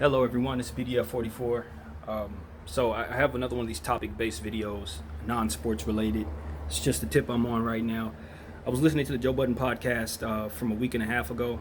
Hello everyone, it's BDF44. So I have another one of these topic-based videos, non-sports related. It's just the tip I'm on right now. I was listening to the Joe Budden podcast from a week and a half ago.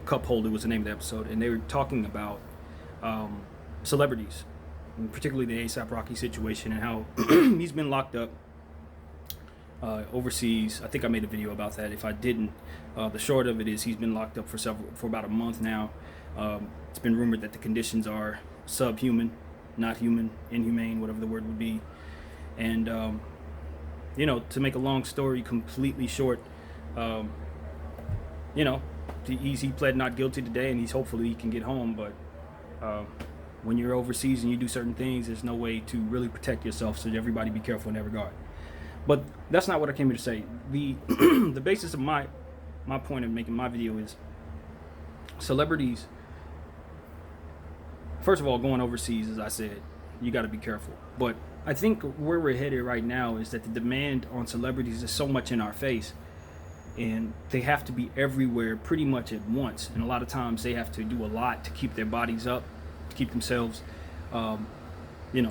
Cup Holder was the name of the episode, and they were talking about celebrities, and particularly the ASAP Rocky situation and how he's been locked up overseas. I think I made a video about that. If I didn't, the short of it is he's been locked up for about a month now. It's been rumored that the conditions are subhuman, not human, inhumane, whatever the word would be. And to make a long story completely short, he pled not guilty today, and hopefully he can get home. But when you're overseas and you do certain things, there's no way to really protect yourself. So everybody be careful in that regard. But that's not what I came here to say. The the basis of my point of making my video is celebrities. First of all, going overseas, as I said, you got to be careful. But I think where we're headed right now is that the demand on celebrities is so much in our face, and they have to be everywhere pretty much at once. And a lot of times they have to do a lot to keep their bodies up, to keep themselves,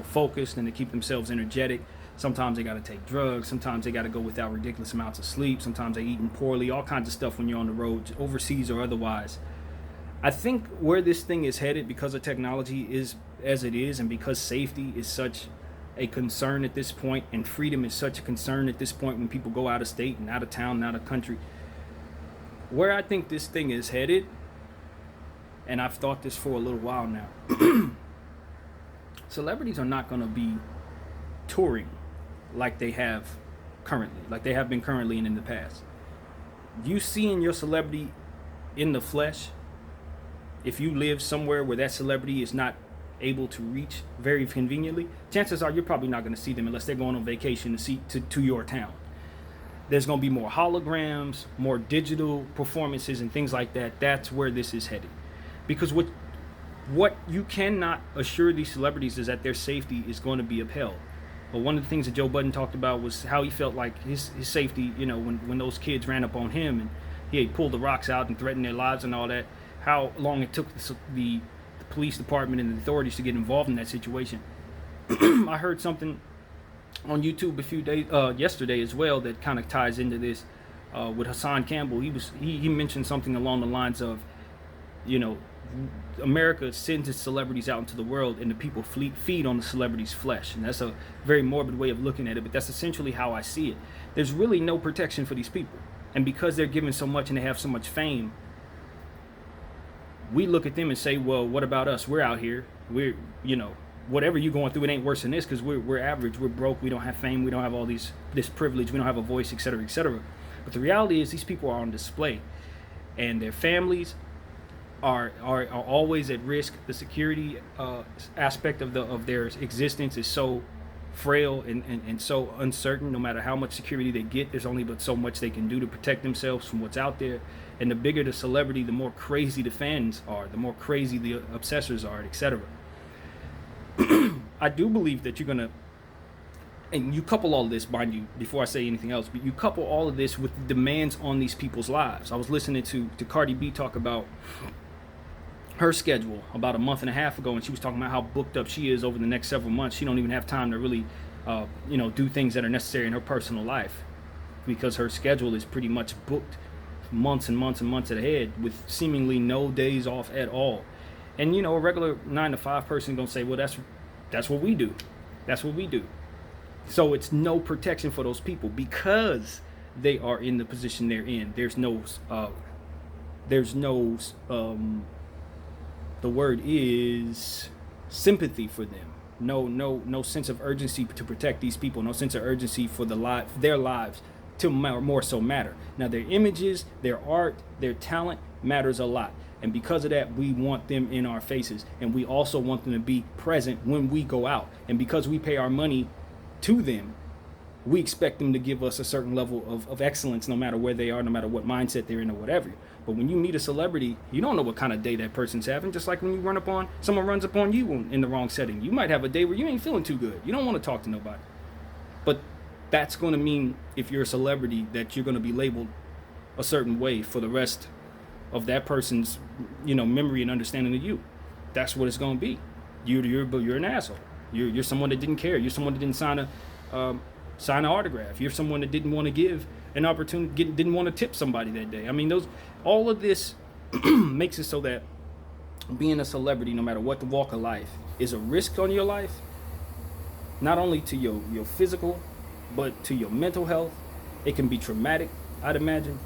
focused, and to keep themselves energetic. Sometimes they got to take drugs. Sometimes they got to go without ridiculous amounts of sleep. Sometimes they're eating poorly, all kinds of stuff when you're on the road, overseas or otherwise. I think where this thing is headed, because of technology is as it is, and because safety is such a concern at this point, and freedom is such a concern at this point when people go out of state and out of town and out of country, where I think this thing is headed, and I've thought this for a little while now, celebrities are not going to be touring like they have currently, like they have been currently and in the past. You seeing your celebrity in the flesh, if you live somewhere where that celebrity is not able to reach very conveniently, chances are you're probably not going to see them unless they're going on vacation to your town. There's going to be more holograms, more digital performances and things like that. That's where this is headed. Because what you cannot assure these celebrities is that their safety is going to be upheld. But one of the things that Joe Budden talked about was how he felt like his safety, when those kids ran up on him and he had pulled the rocks out and threatened their lives and all that, how long it took the police department and the authorities to get involved in that situation. I heard something on YouTube yesterday as well that kind of ties into this with Hassan Campbell. He mentioned something along the lines of, America sends its celebrities out into the world, and the people feed on the celebrities' flesh. And that's a very morbid way of looking at it, but that's essentially how I see it. There's really no protection for these people. And because they're given so much and they have so much fame, we look at them and say, well, what about us? We're out here. We're, whatever you're going through, it ain't worse than this, because we're average, we're broke, we don't have fame, we don't have all this privilege, we don't have a voice, etc., etc. But the reality is these people are on display, and their families are always at risk. The security aspect of their existence is so frail and so uncertain. No matter how much security they get, there's only but so much they can do to protect themselves from what's out there. And the bigger the celebrity, the more crazy the fans are, the more crazy the obsessors are, etc. I do believe that you're gonna, and you couple all of this, mind you, before I say anything else, but you couple all of this with the demands on these people's lives. I was listening to Cardi B talk about her schedule about a month and a half ago, and she was talking about how booked up she is over the next several months. She don't even have time to really do things that are necessary in her personal life, because her schedule is pretty much booked months and months and months ahead, with seemingly no days off at all. And a regular 9-to-5 person gonna say, well, that's what we do. That's what we do. So it's no protection for those people because they are in the position they're in. There's no the word is sympathy for them. No sense of urgency to protect these people. No sense of urgency for their lives to more so matter. Now, their images, their art, their talent matters a lot. And because of that, we want them in our faces. And we also want them to be present when we go out. And because we pay our money to them, we expect them to give us a certain level of excellence, no matter where they are, no matter what mindset they're in or whatever. But when you meet a celebrity, you don't know what kind of day that person's having. Just like when someone runs upon you in the wrong setting. You might have a day where you ain't feeling too good. You don't want to talk to nobody. But that's going to mean, if you're a celebrity, that you're going to be labeled a certain way for the rest of that person's, memory and understanding of you. that's what it's gonna be. You're an asshole. You're someone that didn't care. You're someone that didn't sign an autograph. You're someone that didn't want to give an opportunity, didn't want to tip somebody that day. I mean, all of this makes it so that being a celebrity, no matter what the walk of life, is a risk on your life, not only to your physical, but to your mental health. It can be traumatic, I'd imagine.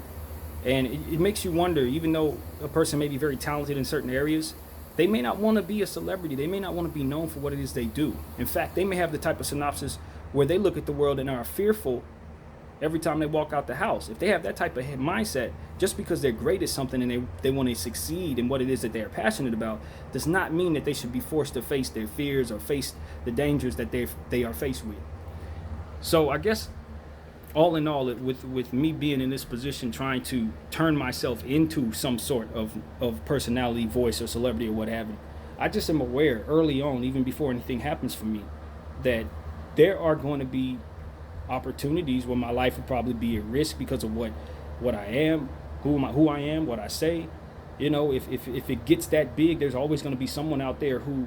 And it makes you wonder, even though a person may be very talented in certain areas, they may not want to be a celebrity. They may not want to be known for what it is they do. In fact, they may have the type of synopsis where they look at the world and are fearful every time they walk out the house. If they have that type of mindset, just because they're great at something and they want to succeed in what it is that they're passionate about, does not mean that they should be forced to face their fears or face the dangers that they are faced with. So I guess all in all, with me being in this position, trying to turn myself into some sort of personality, voice, or celebrity, or what have you, I just am aware early on, even before anything happens for me, that there are going to be opportunities where my life will probably be at risk because of what I am, who I am, what I say. You know, if it gets that big, there's always going to be someone out there who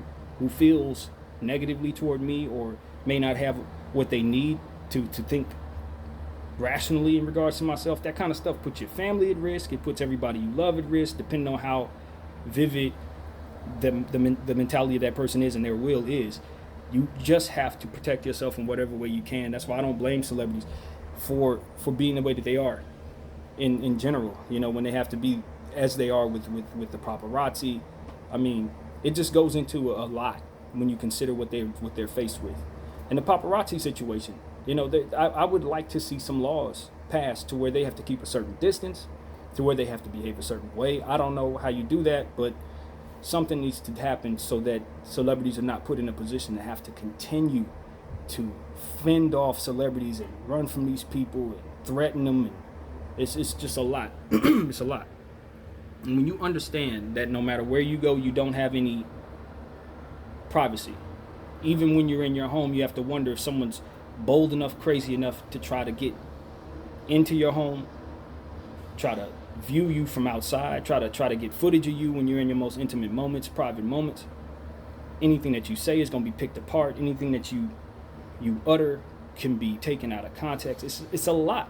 feels negatively toward me, or may not have what they need to think rationally in regards to myself. That kind of stuff puts your family at risk. It puts everybody you love at risk, depending on how vivid the mentality of that person is and their will is. You just have to protect yourself in whatever way you can. That's why I don't blame celebrities for being the way that they are in general. You know, when they have to be as they are with the paparazzi. I mean, it just goes into a lot when you consider what they're faced with. And the paparazzi situation, you know, I would like to see some laws passed to where they have to keep a certain distance, to where they have to behave a certain way. I don't know how you do that, but something needs to happen so that celebrities are not put in a position to have to continue to fend off celebrities and run from these people and threaten them. And it's just a lot. It's a lot. And when you understand that no matter where you go, you don't have any privacy. Even when you're in your home, you have to wonder if someone's bold enough, crazy enough to try to get into your home, try to view you from outside, try to get footage of you when you're in your most intimate moments, private moments. Anything that you say is going to be picked apart. Anything that you utter can be taken out of context. It's a lot.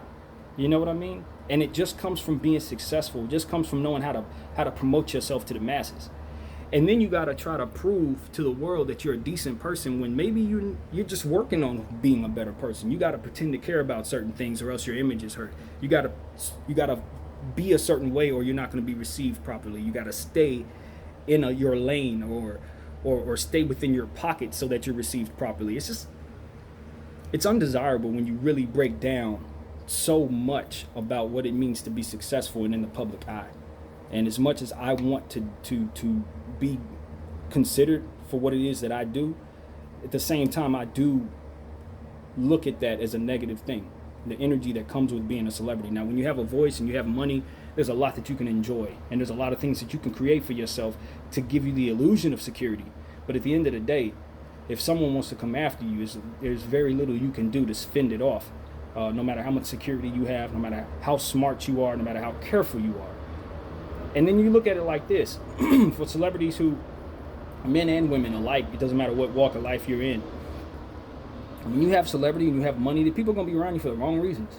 You know what I mean? And it just comes from being successful. It just comes from knowing how to promote yourself to the masses. And then you got to try to prove to the world that you're a decent person when maybe you're just working on being a better person. You got to pretend to care about certain things, or else your image is hurt. You got to be a certain way, or you're not going to be received properly. You got to stay in your lane, or stay within your pocket so that you're received properly. It's undesirable when you really break down so much about what it means to be successful and in the public eye. And as much as I want to be considered for what it is that I do, at the same time, I do look at that as a negative thing, the energy that comes with being a celebrity. Now, when you have a voice and you have money, there's a lot that you can enjoy, and there's a lot of things that you can create for yourself to give you the illusion of security. But at the end of the day, if someone wants to come after you, there's very little you can do to fend it off. No matter how much security you have, no matter how smart you are, no matter how careful you are. And then you look at it like this. For celebrities who, men and women alike, it doesn't matter what walk of life you're in. When you have celebrity and you have money, the people are going to be around you for the wrong reasons.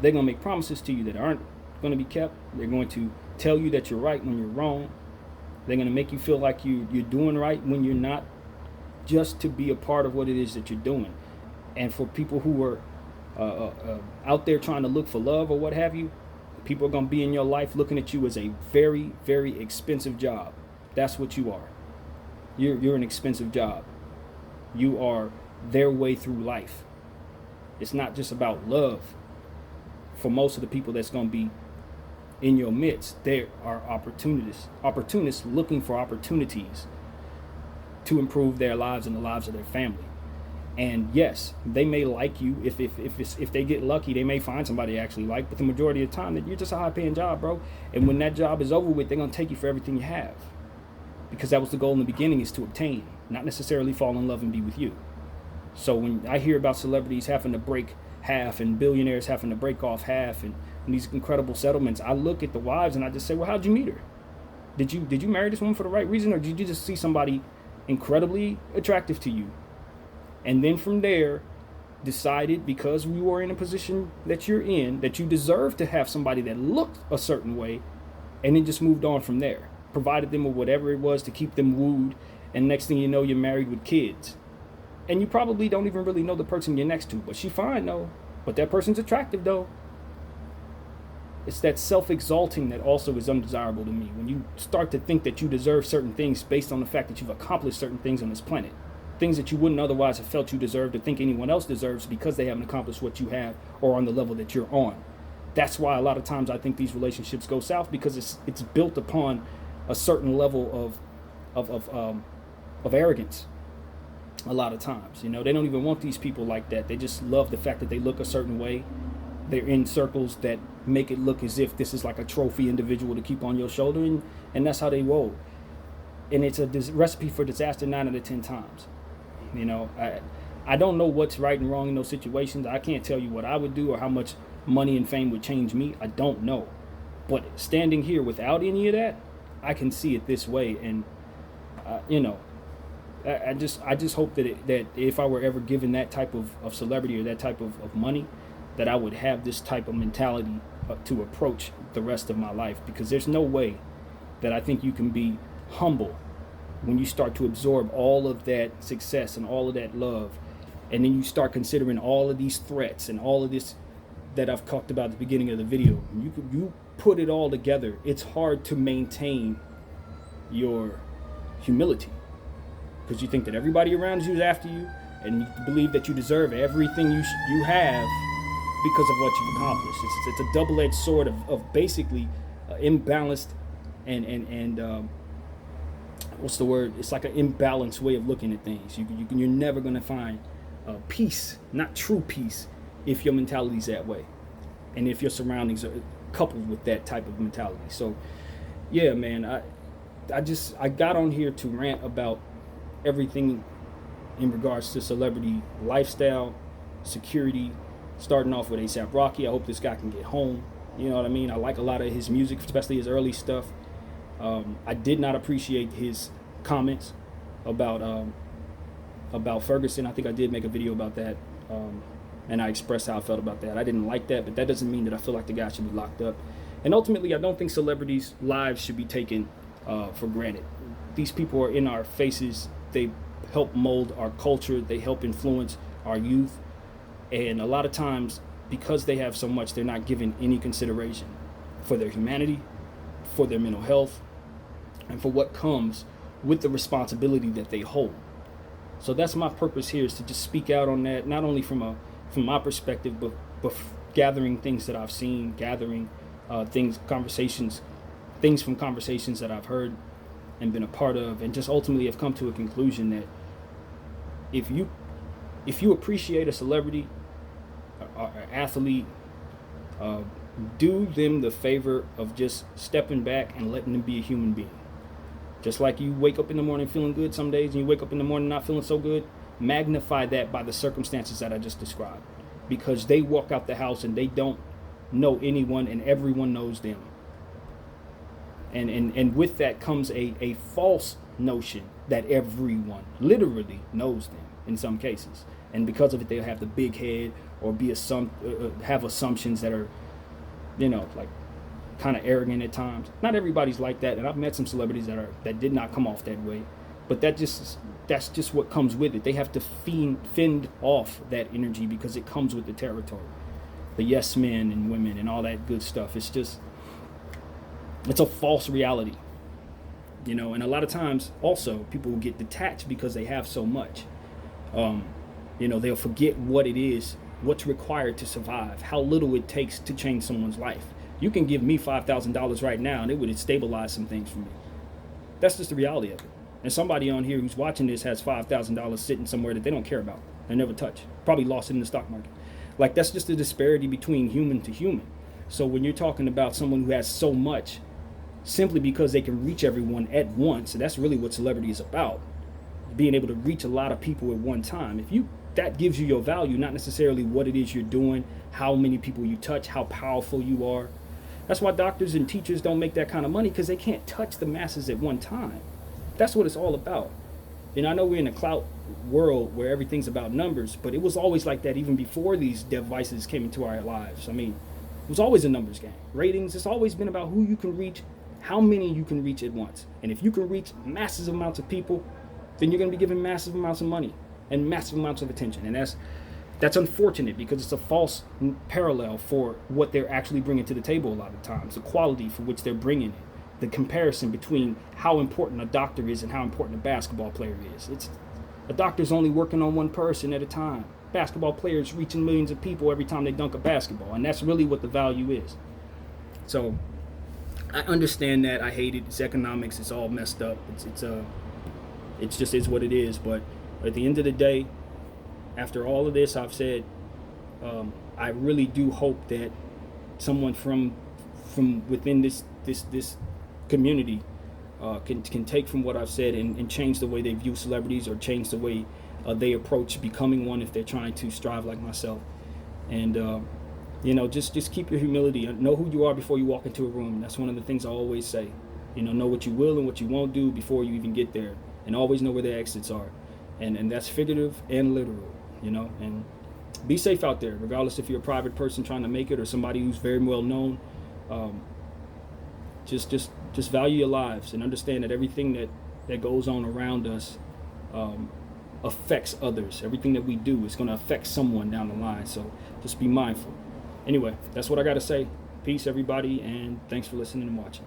They're going to make promises to you that aren't going to be kept. They're going to tell you that you're right when you're wrong. They're going to make you feel like you're doing right when you're not, just to be a part of what it is that you're doing. And for people who are out there trying to look for love or what have you, people are going to be in your life looking at you as a very, very expensive job. That's what you are. You're an expensive job. You are their way through life. It's not just about love. For most of the people that's going to be in your midst, there are opportunists looking for opportunities to improve their lives and the lives of their family. And yes, they may like you. If they get lucky, they may find somebody they actually like. But the majority of the time, that you're just a high-paying job, bro. And when that job is over with, they're going to take you for everything you have. Because that was the goal in the beginning, is to obtain, not necessarily fall in love and be with you. So when I hear about celebrities having to break half and billionaires having to break off half and these incredible settlements, I look at the wives and I just say, well, how'd you meet her? Did you marry this woman for the right reason, or did you just see somebody incredibly attractive to you, and then from there decided because you were in a position that you're in that you deserve to have somebody that looked a certain way, and then just moved on from there, provided them with whatever it was to keep them wooed, and next thing you know, you're married with kids, and you probably don't even really know the person you're next to, but she fine though, but that person's attractive though. It's that self-exalting that also is undesirable to me. When you start to think that you deserve certain things based on the fact that you've accomplished certain things on this planet, things that you wouldn't otherwise have felt you deserved or think anyone else deserves because they haven't accomplished what you have or on the level that you're on. That's why a lot of times I think these relationships go south, because it's built upon a certain level of arrogance. A lot of times, they don't even want these people like that. They just love the fact that they look a certain way. They're in circles that make it look as if this is like a trophy individual to keep on your shoulder, and that's how they roll. And it's a recipe for disaster 9 out of 10 times. I don't know what's right and wrong in those situations. I can't tell you what I would do or how much money and fame would change me. I don't know. But standing here without any of that, I can see it this way. And, I just hope that if I were ever given that type of celebrity or that type of money, that I would have this type of mentality to approach the rest of my life, because there's no way that I think you can be humble when you start to absorb all of that success and all of that love, and then you start considering all of these threats and all of this that I've talked about at the beginning of the video. You put it all together, it's hard to maintain your humility, because you think that everybody around you is after you, and you believe that you deserve everything you have because of what you've accomplished. It's a double-edged sword of basically imbalanced and what's the word? It's like an imbalanced way of looking at things. You're never going to find peace, not true peace, if your mentality's that way, and if your surroundings are coupled with that type of mentality. So, yeah, man, I got on here to rant about everything in regards to celebrity lifestyle, security. Starting off with A$AP Rocky. I hope this guy can get home. You know what I mean? I like a lot of his music, especially his early stuff. I did not appreciate his comments about Ferguson. I think I did make a video about that, and I expressed how I felt about that. I didn't like that, but that doesn't mean that I feel like the guy should be locked up. And ultimately, I don't think celebrities' lives should be taken for granted. These people are in our faces. They help mold our culture. They help influence our youth. And a lot of times, because they have so much, they're not given any consideration for their humanity, for their mental health, and for what comes with the responsibility that they hold. So that's my purpose here, is to just speak out on that, not only from my perspective, but gathering things that I've seen, gathering things from conversations that I've heard and been a part of, and just ultimately have come to a conclusion that if you appreciate a celebrity or athlete, do them the favor of just stepping back and letting them be a human being. Just like you wake up in the morning feeling good some days, and you wake up in the morning not feeling so good, magnify that by the circumstances that I just described, because they walk out the house and they don't know anyone, and everyone knows them. And with that comes a false notion that everyone literally knows them in some cases. And because of it, they'll have the big head or have assumptions that are, like kind of arrogant at times. Not everybody's like that, and I've met some celebrities that did not come off that way. But that's just what comes with it. They have to fend off that energy because it comes with the territory. The yes men and women and all that good stuff. It's a false reality. And a lot of times also people will get detached because they have so much. They'll forget what it is, what's required to survive, how little it takes to change someone's life. You can give me $5,000 right now and it would stabilize some things for me. That's just the reality of it. And somebody on here who's watching this has $5,000 sitting somewhere that they don't care about. They never touch. Probably lost it in the stock market. Like, that's just the disparity between human to human. So when you're talking about someone who has so much simply because they can reach everyone at once, and that's really what celebrity is about, being able to reach a lot of people at one time. That gives you your value, not necessarily what it is you're doing, how many people you touch, how powerful you are. That's why doctors and teachers don't make that kind of money, because they can't touch the masses at one time. That's what it's all about. And I know we're in a clout world where everything's about numbers, but it was always like that even before these devices came into our lives. I mean, it was always a numbers game. Ratings, it's always been about who you can reach, how many you can reach at once. And if you can reach massive amounts of people, then you're going to be given massive amounts of money and massive amounts of attention. And that's unfortunate, because it's a false parallel for what they're actually bringing to the table a lot of times, the quality for which they're bringing it, the comparison between how important a doctor is and how important a basketball player is. A doctor's only working on one person at a time. Basketball players reaching millions of people every time they dunk a basketball, and that's really what the value is. So I understand that. I hate it. It's economics. It's all messed up. It's just is what it is. But at the end of the day, after all of this I've said, I really do hope that someone from within this community can take from what I've said and change the way they view celebrities, or change the way they approach becoming one if they're trying to strive like myself. And just keep your humility. Know who you are before you walk into a room. That's one of the things I always say. Know what you will and what you won't do before you even get there, and always know where the exits are. And that's figurative and literal. And be safe out there, regardless if you're a private person trying to make it or somebody who's very well known. Just value your lives and understand that everything that goes on around us affects others. Everything that we do is going to affect someone down the line. So just be mindful. Anyway, that's what I got to say. Peace, everybody, and thanks for listening and watching.